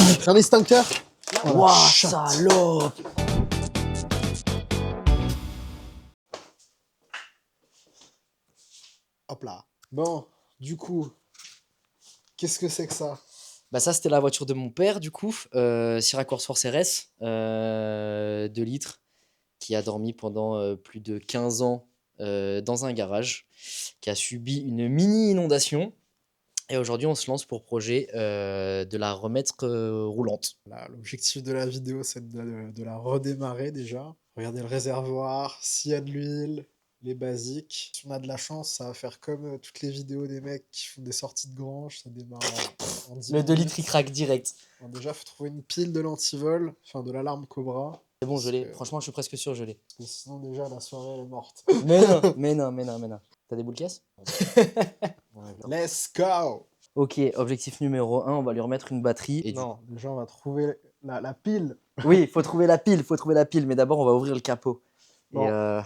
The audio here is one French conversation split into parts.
C'est un extincteur. Voilà. Waouh, Chat. salope! Hop là. Bon, du coup, qu'est-ce que c'est que ça? Bah ça, c'était la voiture de mon père, du coup. Syracuse Force RS, 2 litres, qui a dormi pendant plus de 15 ans dans un garage, qui a subi une mini inondation. Et aujourd'hui, on se lance pour projet de la remettre roulante. Là, l'objectif de la vidéo, c'est de la redémarrer déjà. Regardez le réservoir, s'il y a de l'huile, les basiques. Si on a de la chance, ça va faire comme toutes les vidéos des mecs qui font des sorties de grange, ça démarre en 10 Le 2 litres, il minutes. craque direct. Alors déjà, il faut trouver une pile de l'antivol, enfin de l'alarme Cobra. C'est bon, je l'ai. Parce que- Franchement, je suis presque sûr, je l'ai. parce que sinon, déjà, la soirée, elle est morte. Mais non, mais non, mais non, mais non. T'as des boules caisses? Let's go! Ok, objectif numéro 1, on va lui remettre une batterie. Et Non, déjà, on va trouver la pile. Oui, il faut trouver la pile, mais d'abord, on va ouvrir le capot. Bon. Et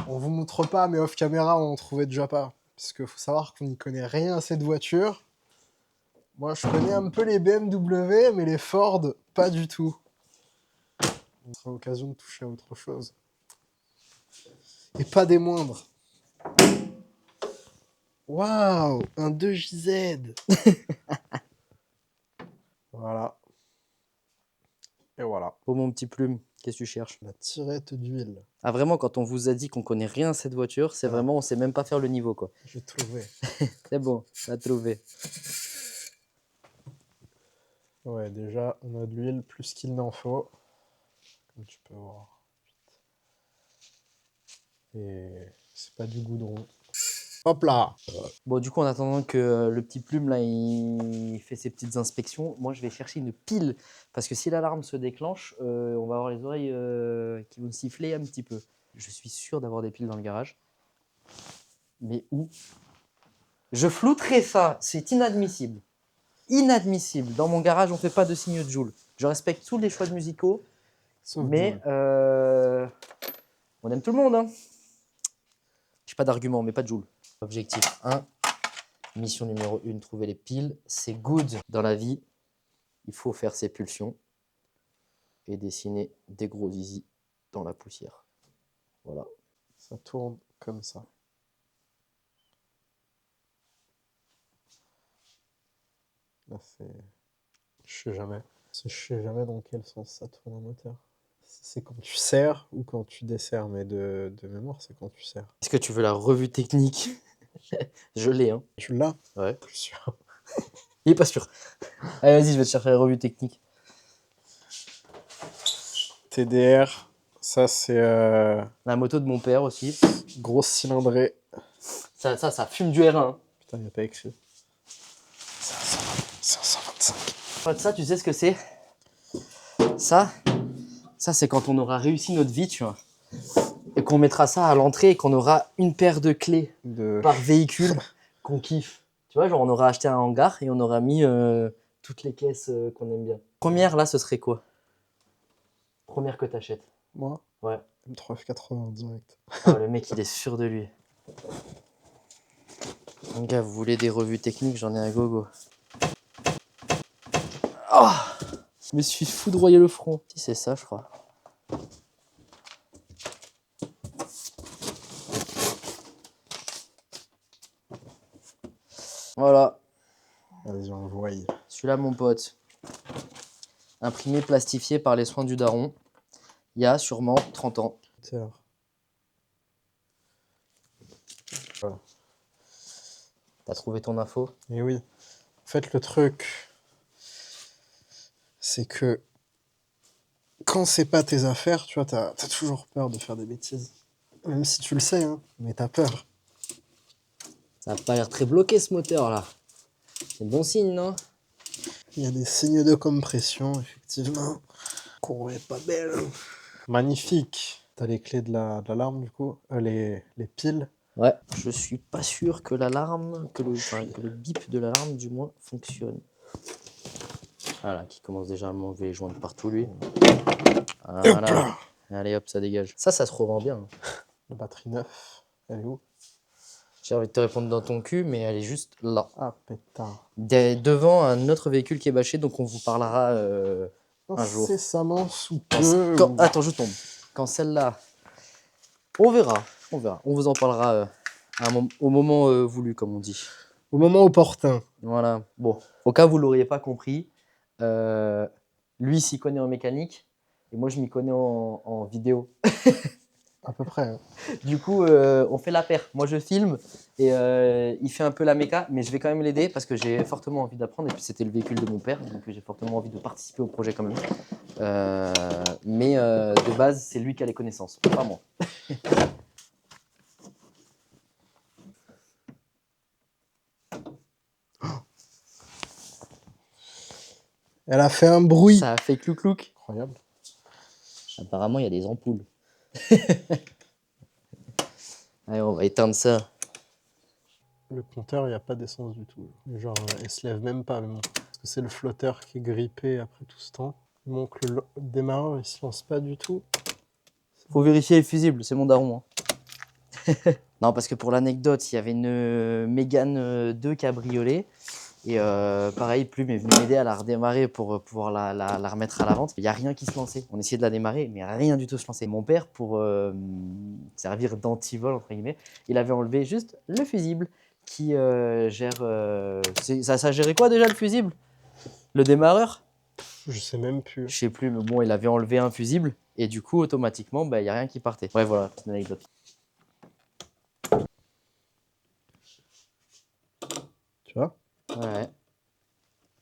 On vous montre pas, mais off caméra, on en trouvait déjà pas. Parce qu'il faut savoir qu'on n'y connaît rien à cette voiture. Moi, je connais un peu les BMW, mais les Ford, pas du tout. On sera l'occasion de toucher à autre chose. Et pas des moindres. Waouh, un 2JZ. Voilà. Et voilà. oh mon petit plume, qu'est-ce que tu cherches? La tirette d'huile. Ah vraiment, quand on vous a dit qu'on connaît rien à cette voiture, c'est Voilà. vraiment, on sait même pas faire le niveau, quoi. J'ai trouvé. C'est bon, t'as trouvé. Ouais, déjà, on a de l'huile plus qu'il n'en faut. Comme tu peux voir. Et c'est pas du goudron. Hop là! Bon, du coup, en attendant que le petit plume, là, il fait ses petites inspections, moi, je vais chercher une pile. Parce que si l'alarme se déclenche, on va avoir les oreilles qui vont siffler un petit peu. Je suis sûr d'avoir des piles dans le garage. Mais où? Je flouterai ça, c'est inadmissible. Inadmissible. Dans mon garage, on fait pas de signe de Joule. Je respecte tous les choix de musicaux, Sauf mais Joule. on aime tout le monde. Hein. J'ai pas d'argument, mais pas de Joule. Objectif 1, mission numéro 1, trouver les piles. C'est good dans la vie. Il faut faire ses pulsions et dessiner des gros zizi dans la poussière. Voilà. Ça tourne comme ça. Là, c'est... Je sais jamais. Je sais jamais dans quel sens ça tourne un moteur. C'est quand tu serres ou quand tu desserres, mais de mémoire, c'est quand tu serres. Est-ce que tu veux la revue technique? Je l'ai, hein. Tu l'as? Ouais. Plus sûr. Il est pas sûr. Allez, vas-y, je vais te chercher la revue technique. TDR, ça c'est La moto de mon père aussi. grosse cylindrée. Ça fume du R1. Hein. Putain, il n'y a pas écrit. C'est un 125. Ça, tu sais ce que c'est? Ça c'est quand on aura réussi notre vie, tu vois. Et qu'on mettra ça à l'entrée et qu'on aura une paire de clés par véhicule qu'on kiffe. Tu vois, genre on aura acheté un hangar et on aura mis toutes les caisses qu'on aime bien. Première, là, ce serait quoi? Première que t'achètes. Moi? Ouais. M3 F80 direct. Oh, le mec, il est sûr de lui. Mon gars, vous voulez des revues techniques? J'en ai un gogo. Oh, je me suis foudroyé le front. Si, c'est ça, je crois. Voilà. Vas-y, on voit. Celui-là, mon pote. Imprimé, plastifié par les soins du daron. Il y a sûrement 30 ans. Voilà. T'as trouvé ton info? Et oui. En fait, le truc, c'est que quand c'est pas tes affaires, tu vois, t'as toujours peur de faire des bêtises. Même si tu le sais, hein, mais t'as peur. Ça n'a pas l'air très bloqué, ce moteur-là. C'est bon signe, non? Il y a des signes de compression, effectivement. Courroie est pas belle. Magnifique. T'as les clés de l'alarme, du coup. Les piles. Ouais. Je suis pas sûr que l'alarme, que le bip de l'alarme, du moins, fonctionne. Voilà, qui commence déjà à m'enlever les joints de partout, lui. Voilà. Allez, hop, ça dégage. Ça se revend bien. La batterie 9, elle est où? J'ai envie de te répondre dans ton cul, mais elle est juste là. Ah, pétard. Devant un autre véhicule qui est bâché, donc on vous parlera un jour. Incessamment sous peu. Attends, je tombe. Quand celle-là, on verra. On vous en parlera au moment voulu, comme on dit. Au moment opportun. Voilà. Bon, au cas où vous l'auriez pas compris, lui s'y connaît en mécanique et moi je m'y connais en vidéo. À peu près. Hein. Du coup, on fait la paire. Moi je filme et il fait un peu la méca, mais je vais quand même l'aider parce que j'ai fortement envie d'apprendre. Et puis c'était le véhicule de mon père, donc j'ai fortement envie de participer au projet quand même. Mais de base, c'est lui qui a les connaissances, pas moi. Elle a fait un bruit. Ça a fait clou-clouc. Incroyable. Apparemment, il y a des ampoules. Allez, on va éteindre ça. Le compteur, il n'y a pas d'essence du tout. Genre, elle se lève même pas. Mais bon. Parce que c'est le flotteur qui est grippé après tout ce temps. Donc le démarreur, il se lance pas du tout. Faut vérifier les fusibles, c'est mon daron. Hein. Non, parce que pour l'anecdote, il y avait une Mégane 2 cabriolet. Et pareil, Plume est venu m'aider à la redémarrer pour pouvoir la remettre à la vente. Il n'y a rien qui se lançait. On essayait de la démarrer, mais rien du tout se lançait. Mon père, pour servir d'antivol, entre guillemets, il avait enlevé juste le fusible qui gère... ça gérait quoi déjà le fusible? Le démarreur? Je sais même plus. Je sais plus, mais bon, il avait enlevé un fusible. Et du coup, automatiquement, il n'y a rien qui partait. Ouais, voilà, c'est une anecdote. Tu vois? Ouais.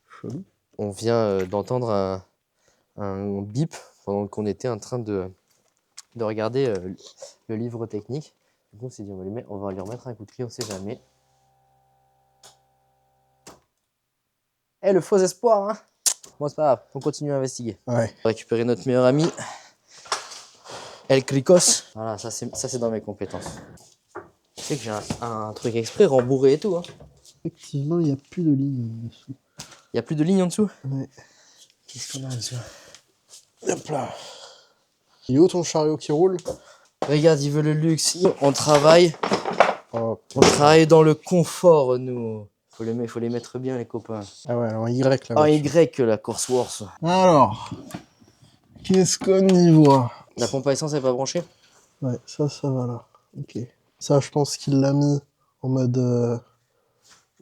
Chelou. On vient d'entendre un bip pendant qu'on était en train de regarder le livre technique. Du coup, on s'est dit, on va lui remettre un coup de clé, on sait jamais. Eh, le faux espoir, hein. Bon, c'est pas grave, on continue à investiguer. Ouais. On va récupérer notre meilleur ami, El Cricos. Voilà, ça c'est dans mes compétences. Tu sais que j'ai un truc exprès rembourré et tout. Hein. Effectivement, il n'y a plus de ligne en dessous. Il n'y a plus de ligne en dessous? Ouais. Qu'est-ce qu'on a en dessous? Hop là. Il est où ton chariot qui roule? Regarde, il veut le luxe. On travaille. Oh. On travaille dans le confort, nous. Faut les mettre bien, les copains. Ah ouais, alors Y là. En Y, la course Wars. Alors, qu'est-ce qu'on y voit? La pompe à essence, elle est pas branchée? Ouais, ça va là. Ok. Ça, je pense qu'il l'a mis en mode...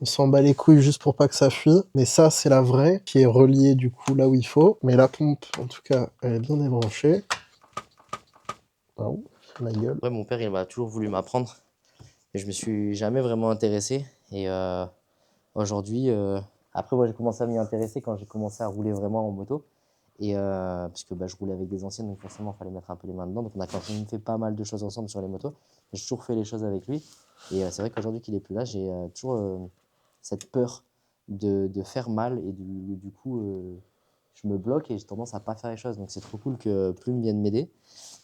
on s'en bat les couilles juste pour pas que ça fuit. Mais ça, c'est la vraie, qui est reliée du coup là où il faut. Mais la pompe, en tout cas, elle est bien débranchée. Ah ouh, la gueule. Ouais, mon père, il m'a toujours voulu m'apprendre. Et je me suis jamais vraiment intéressé. Et aujourd'hui, après, moi, j'ai commencé à m'y intéresser quand j'ai commencé à rouler vraiment en moto. Et parce que je roulais avec des anciennes, donc forcément, il fallait mettre un peu les mains dedans. Donc, on a quand même fait pas mal de choses ensemble sur les motos. J'ai toujours fait les choses avec lui. Et c'est vrai qu'aujourd'hui qu'il est plus là, j'ai toujours cette peur de faire mal. Et du coup, je me bloque et j'ai tendance à pas faire les choses. Donc, c'est trop cool que Plume vienne m'aider.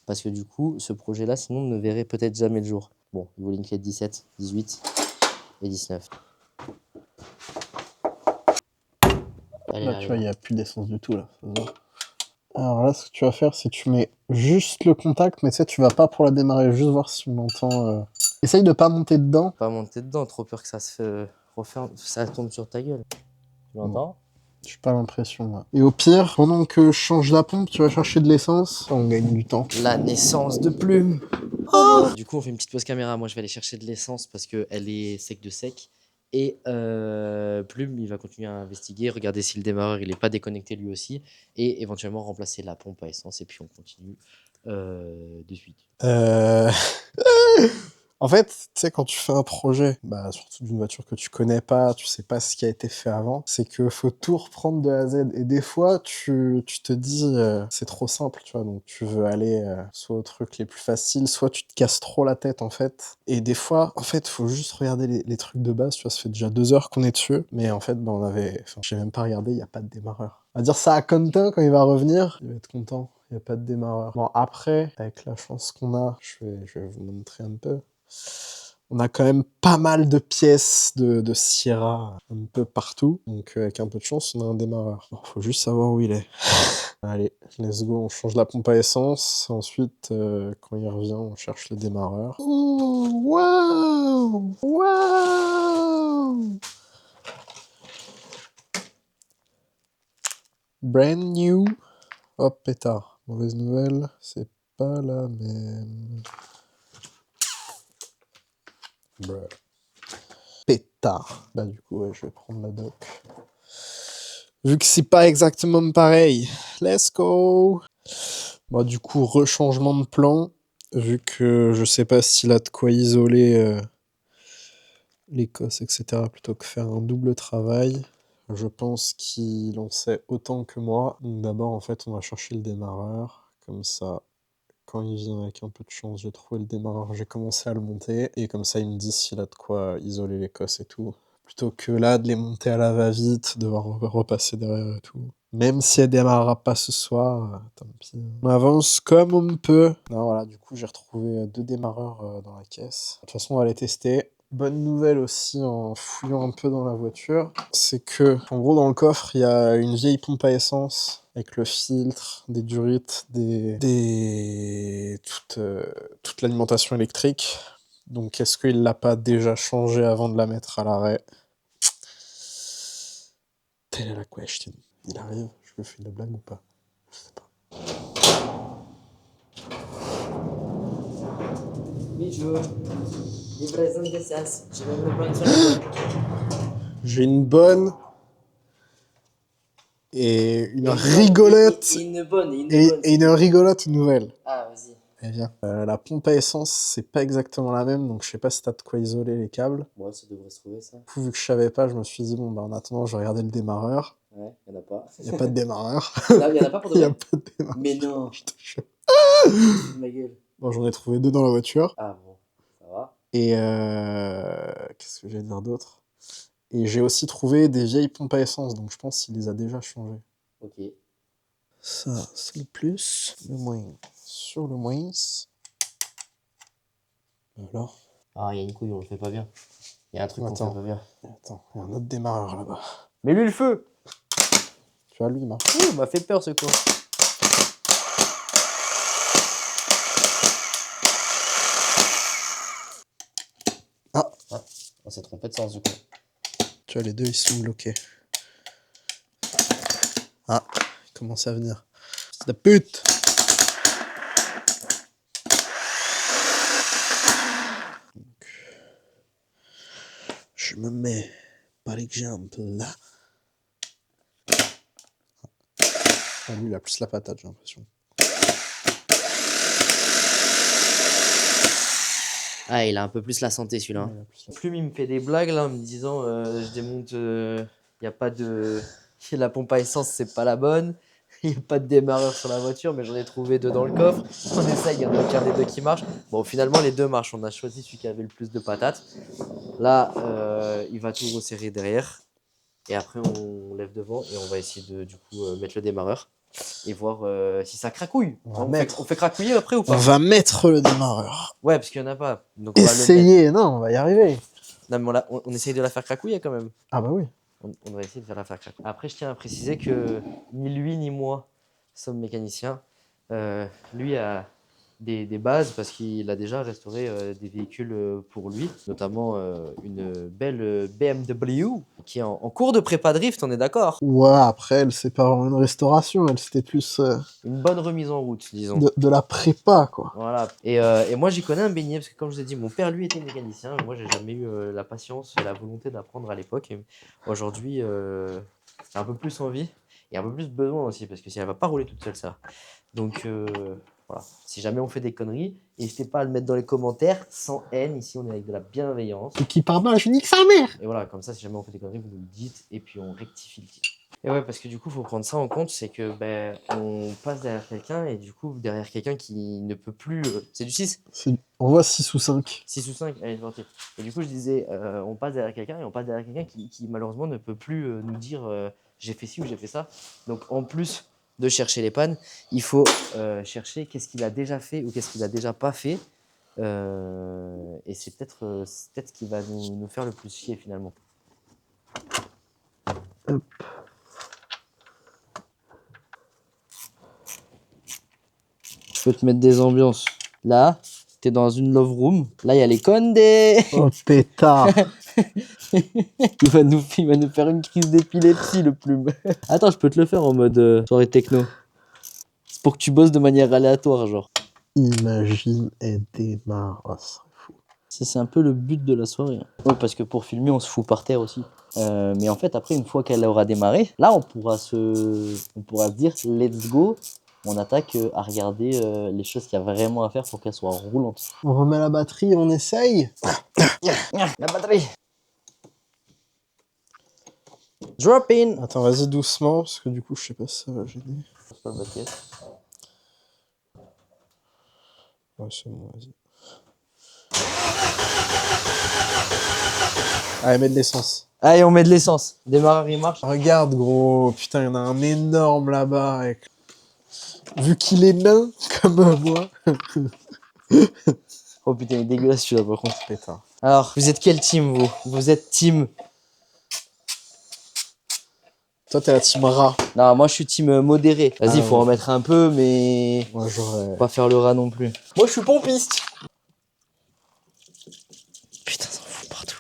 Parce que du coup, ce projet-là, sinon, ne verrait peut-être jamais le jour. Bon, il voulait une clé de 17, 18 et 19. Là, tu vois, il n'y a plus d'essence du tout là. Alors là, ce que tu vas faire, c'est que tu mets juste le contact, mais tu sais, tu vas pas pour la démarrer, juste voir si on entend. Essaye de pas monter dedans. Pas monter dedans, trop peur que ça se referme, ça tombe sur ta gueule. Tu l'entends? J'ai pas l'impression là. Et au pire, pendant que je change la pompe, tu vas chercher de l'essence, on gagne du temps. La naissance de Plume. Oh du coup, on fait une petite pause caméra. Moi, je vais aller chercher de l'essence parce qu'elle est sec de sec. Et Plume, il va continuer à investiguer, regarder si le démarreur il est pas déconnecté lui aussi, et éventuellement remplacer la pompe à essence. Et puis on continue de suite. En fait, tu sais, quand tu fais un projet, surtout d'une voiture que tu connais pas, tu sais pas ce qui a été fait avant, c'est que faut tout reprendre de A à Z. Et des fois, tu te dis, c'est trop simple, tu vois, donc tu veux aller soit aux trucs les plus faciles, soit tu te casses trop la tête, en fait. Et des fois, en fait, faut juste regarder les trucs de base, tu vois, ça fait déjà 2 heures qu'on est dessus, mais en fait, j'ai même pas regardé, il y a pas de démarreur. On va dire ça à Quentin, quand il va revenir, il va être content. Il n'y a pas de démarreur. Bon, après, avec la chance qu'on a, je vais vous montrer un peu. On a quand même pas mal de pièces de Sierra un peu partout. Donc avec un peu de chance, on a un démarreur. Bon, faut juste savoir où il est. Allez, let's go, on change la pompe à essence. Ensuite, quand il revient, on cherche le démarreur. Ouh, wow! Wow! Brand new. Hop, pétard. Mauvaise nouvelle, c'est pas la même. Bruh. Pétard. Bah du coup, ouais, je vais prendre la doc. Vu que c'est pas exactement pareil. Let's go. Bah du coup, rechangement de plan. Vu que je sais pas s'il a de quoi isoler l'Écosse, etc. Plutôt que faire un double travail. Je pense qu'il en sait autant que moi. Donc d'abord, en fait, on va chercher le démarreur. Comme ça, quand il vient avec un peu de chance, j'ai trouvé le démarreur, j'ai commencé à le monter. Et comme ça, il me dit s'il a de quoi isoler l'Écosse et tout. Plutôt que là, de les monter à la va-vite, devoir repasser derrière et tout. Même si elle démarrera pas ce soir, tant pis. On avance comme on peut. Non, voilà, du coup, j'ai retrouvé 2 démarreurs dans la caisse. De toute façon, on va les tester. Bonne nouvelle aussi en fouillant un peu dans la voiture, c'est que, en gros, dans le coffre, il y a une vieille pompe à essence avec le filtre, des durites, toute l'alimentation électrique. Donc, est-ce qu'il l'a pas déjà changé avant de la mettre à l'arrêt? Telle est la question. Il arrive, je lui fais une blague ou pas? Je sais pas. Bijou, livraison d'essence. Je vais me prendre sur le dos. J'ai une bonne et une Et rigolote et une bonne, et une rigolote nouvelle. Ah, vas-y. Eh bien, la pompe à essence, c'est pas exactement la même, donc je sais pas si t'as de quoi isoler les câbles. Ouais, ça devrait se trouver ça. Du coup, vu que je savais pas, je me suis dit, bon, bah en attendant, je vais regarder le démarreur. Ouais, y'en a pas. Il y a pas de démarreur. Là, y'en a pas pour de Il y a vrai? pas de démarreur. Mais non, Je te jure. de ma gueule. Bon, j'en ai trouvé 2 dans la voiture. Ah bon, ça va. Et qu'est-ce que j'ai à dire d'autre? Et j'ai aussi trouvé des vieilles pompes à essence, donc je pense qu'il les a déjà changées. Ok. Ça, c'est le plus, le moins. Sur le moins. Alors, Ah, il y a une couille, on le fait pas bien. Il y a un truc qu'on fait attends, pas bien. attends, il y a un autre démarreur là-bas. Mais lui, le feu! Tu vois, lui, il marche. Ouh, il m'a fait peur ce con. Ah, Ah, on s'est trompé de sens du coup. tu vois, les deux, ils sont bloqués. Ah, il commence à venir. C'est de pute! Donc, je me mets, par exemple, là. Ah, lui, il a plus la patate, j'ai l'impression. Ah, il a un peu plus la santé celui-là. Ouais, il a plus la- Plume, il me fait des blagues là en me disant je démonte, il y a pas de. La pompe à essence, c'est pas la bonne. Il n'y a pas de démarreur sur la voiture, mais j'en ai trouvé 2 dans le coffre. On essaye, il y en a aucun des 2 qui marche. Bon, finalement, les 2 marchent. On a choisi celui qui avait le plus de patates. Là, il va tout resserrer derrière. Et après, on lève devant et on va essayer de du coup mettre le démarreur et voir si ça cracouille. On fait cracouiller après ou On pas? va mettre le démarreur. Ouais, parce qu'il n'y en a pas. Donc on va le mettre. Essayez, non, on va y arriver. Non, mais on essaye de la faire cracouiller quand même. Ah bah oui. On va essayer de faire la faire cracouiller. Après, je tiens à préciser que ni lui ni moi sommes mécaniciens. Lui a des bases parce qu'il a déjà restauré des véhicules pour lui, notamment une belle BMW qui est en cours de prépa drift, on est d'accord? Ouais, après, elle, c'est pas vraiment une restauration, elle, c'était plus Une bonne remise en route, disons. de la prépa, quoi. Voilà. Et moi, j'y connais un beignet parce que, comme je vous ai dit, mon père, lui, était mécanicien. Mais moi, j'ai jamais eu la patience et la volonté d'apprendre à l'époque. Et aujourd'hui, j'ai un peu plus envie et un peu plus besoin aussi parce que si elle va pas rouler toute seule, ça. Donc, voilà. Si jamais on fait des conneries, n'hésitez pas à le mettre dans les commentaires, sans haine. Ici, on est avec de la bienveillance. Et qui parle mal, je nique sa mère. Et voilà, comme ça, si jamais on fait des conneries, vous nous le dites et puis on rectifie le tir. Et ouais, parce que du coup, il faut prendre ça en compte, c'est que ben, on passe derrière quelqu'un et du coup, derrière quelqu'un qui ne peut plus. C'est du 6? On voit 6 ou 5. 6 ou 5? Allez, c'est parti. Et du coup, je disais, on passe derrière quelqu'un et on passe derrière quelqu'un qui malheureusement ne peut plus nous dire j'ai fait ci ou j'ai fait ça. Donc en plus de chercher les pannes, il faut chercher qu'est-ce qu'il a déjà fait ou qu'est-ce qu'il a déjà pas fait Et c'est peut-être ce qui va nous faire le plus chier finalement. Hop. Je peux te mettre des ambiances. Là, t'es dans une love room. Là, il y a les Condé. Oh, pétard. Il va nous faire une crise d'épilepsie, le plume. Attends, je peux te le faire en mode soirée techno. C'est pour que tu bosses de manière aléatoire, genre. Imagine, elle démarre. Oh, ce serait fou. C'est un peu le but de la soirée. Oui, parce que pour filmer, on se fout par terre aussi. Mais en fait, après, une fois qu'elle aura démarré, là, on pourra se dire let's go. On attaque à regarder les choses qu'il y a vraiment à faire pour qu'elle soit roulante. On remet la batterie, on essaye. La batterie. Drop in. Attends, vas-y doucement, parce que du coup, je sais pas si ça va gêner. C'est pas le basket. Ouais, c'est bon, vas-y. Allez, mets de l'essence. Allez, on met de l'essence. Démarreur, il marche. Regarde, gros. Putain, il y en a un énorme là-bas. Avec... Vu qu'il est nain, comme moi. Oh putain, il est dégueulasse celui-là par contre. Pétard. Alors, vous êtes quel team, vous? Vous êtes team... Toi, t'es la team rat. Non, moi je suis team modéré. Vas-y, Ah, faut ouais. en mettre un peu, mais... Moi, j'aurais... Faut pas faire le rat non plus. Moi, je suis pompiste. Putain, ça en fout partout.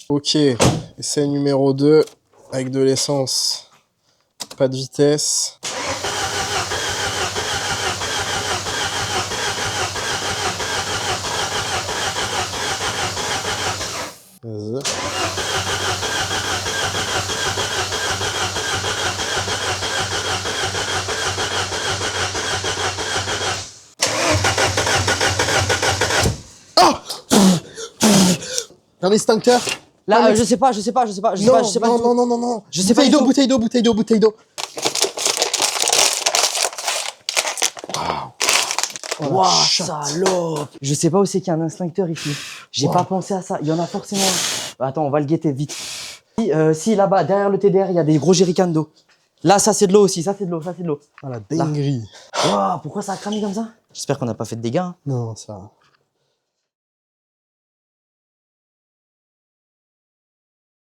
Ok. Essai numéro 2. Avec de l'essence. Pas de vitesse. Vas-y. Un extincteur. Là, Ah, mais- je sais pas. Non, du tout. non. Je sais pas Bouteille du d'eau, tout. bouteille d'eau. Oh, la Waouh, chatte. salope. Je sais pas où c'est qu'il y a un extincteur ici. J'ai Wow. pas pensé à ça. Il y en a forcément un. Attends, on va le guetter vite. Si là-bas, derrière le TDR, il y a des gros jerrycans d'eau. Là, ça c'est de l'eau aussi. Ça c'est de l'eau. Ah, la dinguerie. Waouh, pourquoi ça a cramé comme ça? J'espère qu'on n'a pas fait de dégâts. Hein. Non, ça va.